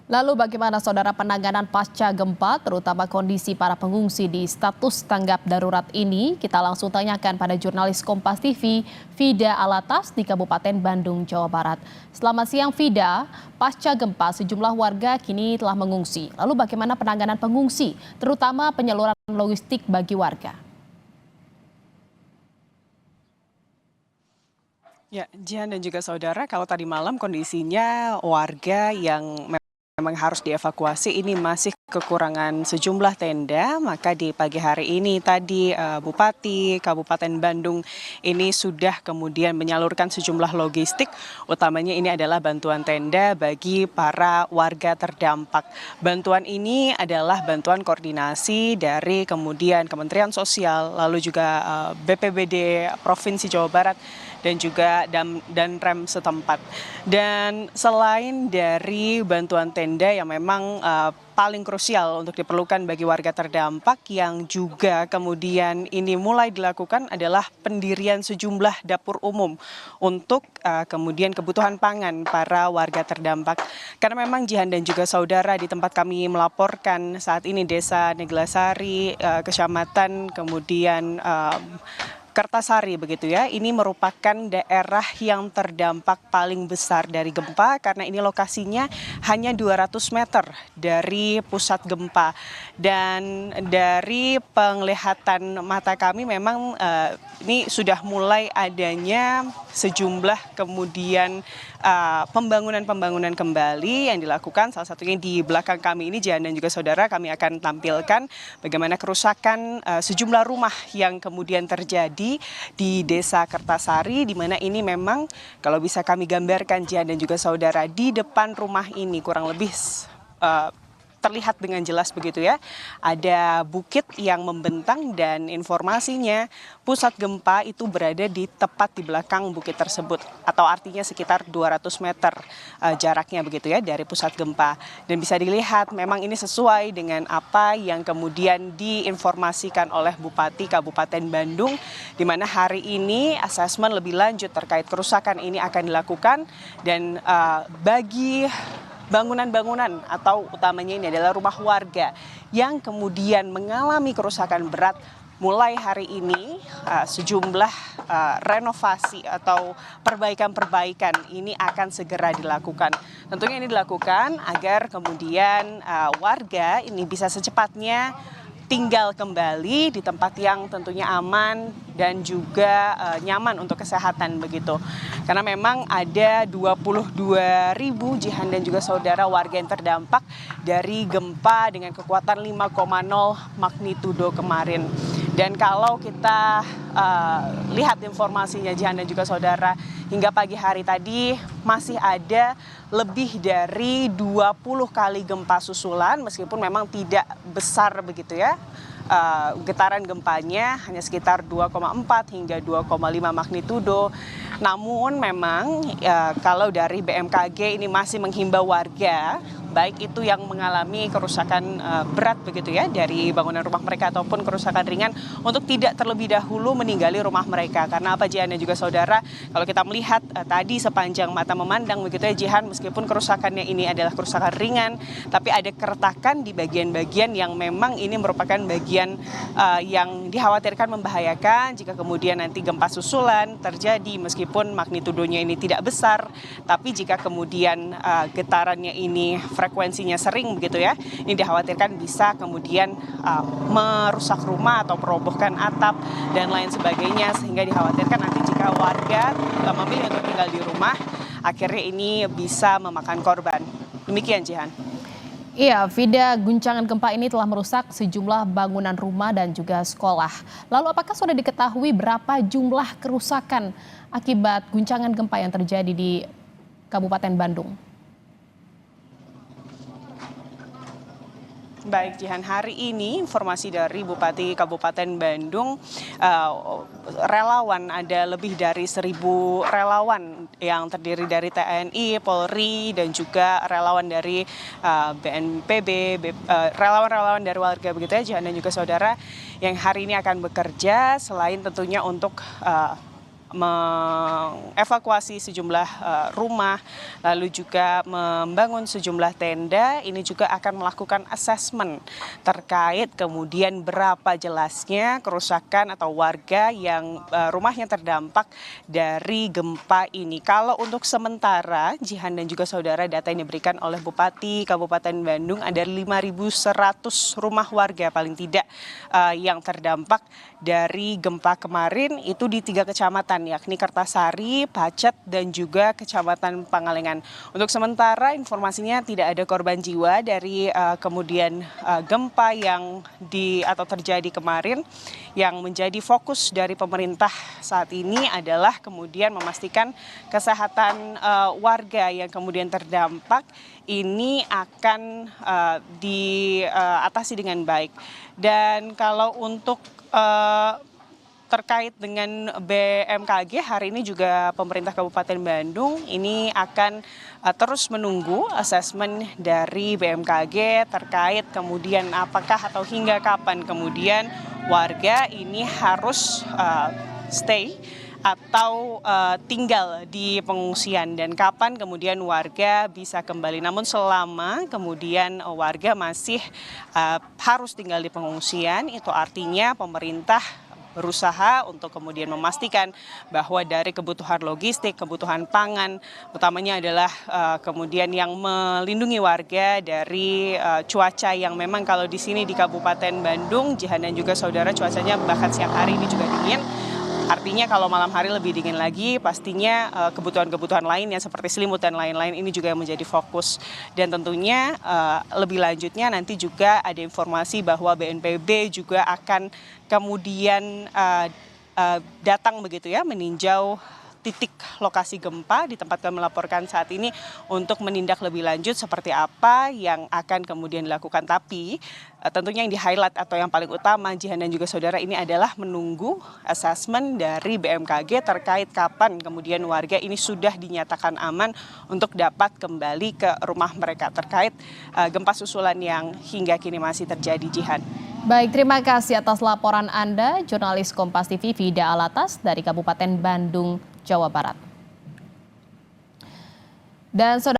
Lalu bagaimana saudara penanganan pasca gempa, terutama kondisi para pengungsi di status tanggap darurat ini? Kita langsung tanyakan pada jurnalis Kompas TV, Vida Alatas di Kabupaten Bandung, Jawa Barat. Selamat siang Vida, pasca gempa sejumlah warga kini telah mengungsi. Lalu bagaimana penanganan pengungsi, terutama penyaluran logistik bagi warga? Ya, Jihan dan juga saudara, kalau tadi malam kondisinya warga yang memang harus dievakuasi ini masih kekurangan sejumlah tenda, maka di pagi hari ini tadi Bupati Kabupaten Bandung ini sudah kemudian menyalurkan sejumlah logistik, utamanya ini adalah bantuan tenda bagi para warga terdampak. Bantuan ini adalah bantuan koordinasi dari kemudian Kementerian Sosial, lalu juga BPBD Provinsi Jawa Barat, dan juga Danrem setempat. Dan selain dari bantuan tenda yang memang paling krusial untuk diperlukan bagi warga terdampak, yang juga kemudian ini mulai dilakukan adalah pendirian sejumlah dapur umum untuk kemudian kebutuhan pangan para warga terdampak. Karena memang Jihan dan juga saudara, di tempat kami melaporkan saat ini Desa Neglasari, Kecamatan kemudian Kertasari begitu ya, ini merupakan daerah yang terdampak paling besar dari gempa karena ini lokasinya hanya 200 meter dari pusat gempa. Dan dari penglihatan mata kami memang ini sudah mulai adanya sejumlah kemudian pembangunan kembali yang dilakukan, salah satunya di belakang kami ini Jihan dan juga saudara, kami akan tampilkan bagaimana kerusakan sejumlah rumah yang kemudian terjadi di Desa Kertasari, di mana ini memang kalau bisa kami gambarkan Jihan dan juga saudara, di depan rumah ini kurang lebih terlihat dengan jelas begitu ya, ada bukit yang membentang dan informasinya pusat gempa itu berada di tepat di belakang bukit tersebut, atau artinya sekitar 200 meter jaraknya begitu ya dari pusat gempa. Dan bisa dilihat memang ini sesuai dengan apa yang kemudian diinformasikan oleh Bupati Kabupaten Bandung, di mana hari ini asesmen lebih lanjut terkait kerusakan ini akan dilakukan. Dan bagi bangunan-bangunan atau utamanya ini adalah rumah warga yang kemudian mengalami kerusakan berat, mulai hari ini sejumlah renovasi atau perbaikan-perbaikan ini akan segera dilakukan. Tentunya ini dilakukan agar kemudian warga ini bisa secepatnya tinggal kembali di tempat yang tentunya aman dan juga nyaman untuk kesehatan begitu. Karena memang ada 22.000 Jihan dan juga saudara warga yang terdampak dari gempa dengan kekuatan 5,0 magnitudo kemarin. Dan kalau kita lihat informasinya Jihan dan juga saudara, hingga pagi hari tadi masih ada lebih dari 20 kali gempa susulan, meskipun memang tidak besar begitu ya. Getaran gempanya hanya sekitar 2,4 hingga 2,5 magnitudo. Namun memang kalau dari BMKG ini masih menghimbau warga, baik itu yang mengalami kerusakan berat begitu ya dari bangunan rumah mereka ataupun kerusakan ringan, untuk tidak terlebih dahulu meninggali rumah mereka. Karena apa Jihan dan juga saudara, kalau kita melihat tadi sepanjang mata memandang begitu ya Jihan, meskipun kerusakannya ini adalah kerusakan ringan, tapi ada keretakan di bagian-bagian yang memang ini merupakan bagian yang dikhawatirkan membahayakan jika kemudian nanti gempa susulan terjadi, meskipun magnitudonya ini tidak besar, tapi jika kemudian getarannya ini frekuensinya sering begitu ya, ini dikhawatirkan bisa kemudian merusak rumah atau merobohkan atap dan lain sebagainya, sehingga dikhawatirkan nanti jika warga memilih untuk tinggal di rumah, akhirnya ini bisa memakan korban. Demikian Jihan. Iya, Vida, guncangan gempa ini telah merusak sejumlah bangunan rumah dan juga sekolah. Lalu apakah sudah diketahui berapa jumlah kerusakan akibat guncangan gempa yang terjadi di Kabupaten Bandung? Baik Jihan, hari ini informasi dari Bupati Kabupaten Bandung, relawan, ada lebih dari 1.000 relawan yang terdiri dari TNI, Polri, dan juga relawan dari BNPB, relawan-relawan dari warga begitu ya Jihan dan juga saudara, yang hari ini akan bekerja selain tentunya untuk mengevakuasi sejumlah rumah, lalu juga membangun sejumlah tenda. Ini juga akan melakukan asesmen terkait kemudian berapa jelasnya kerusakan atau warga yang rumahnya terdampak dari gempa ini. Kalau untuk sementara, Jihan dan juga saudara, data yang diberikan oleh Bupati Kabupaten Bandung ada 5.100 rumah warga paling tidak yang terdampak dari gempa kemarin itu di 3 kecamatan yakni Kertasari, Pacet, dan juga Kecamatan Pangalengan. Untuk sementara informasinya tidak ada korban jiwa dari kemudian gempa yang terjadi kemarin. Yang menjadi fokus dari pemerintah saat ini adalah kemudian memastikan kesehatan warga yang kemudian terdampak ini akan diatasi dengan baik. Dan kalau untuk terkait dengan BMKG, hari ini juga pemerintah Kabupaten Bandung ini akan terus menunggu asesmen dari BMKG terkait kemudian apakah atau hingga kapan kemudian warga ini harus stay atau tinggal di pengungsian dan kapan kemudian warga bisa kembali. Namun selama kemudian warga masih harus tinggal di pengungsian, itu artinya pemerintah berusaha untuk kemudian memastikan bahwa dari kebutuhan logistik, kebutuhan pangan, utamanya adalah kemudian yang melindungi warga dari cuaca yang memang kalau di sini di Kabupaten Bandung, Jihan dan juga saudara, cuacanya bahkan siang hari ini juga dingin. Artinya kalau malam hari lebih dingin lagi, pastinya kebutuhan-kebutuhan lainnya seperti selimut dan lain-lain ini juga yang menjadi fokus. Dan tentunya lebih lanjutnya nanti juga ada informasi bahwa BNPB juga akan kemudian datang begitu ya, meninjau titik lokasi gempa di tempat kami melaporkan saat ini untuk menindak lebih lanjut seperti apa yang akan kemudian dilakukan. Tapi tentunya yang di-highlight atau yang paling utama Jihan dan juga saudara ini adalah menunggu asesmen dari BMKG terkait kapan kemudian warga ini sudah dinyatakan aman untuk dapat kembali ke rumah mereka terkait gempa susulan yang hingga kini masih terjadi, Jihan. Baik, terima kasih atas laporan Anda, jurnalis Kompas TV Vida Alatas dari Kabupaten Bandung, Jawa Barat. Dan saudara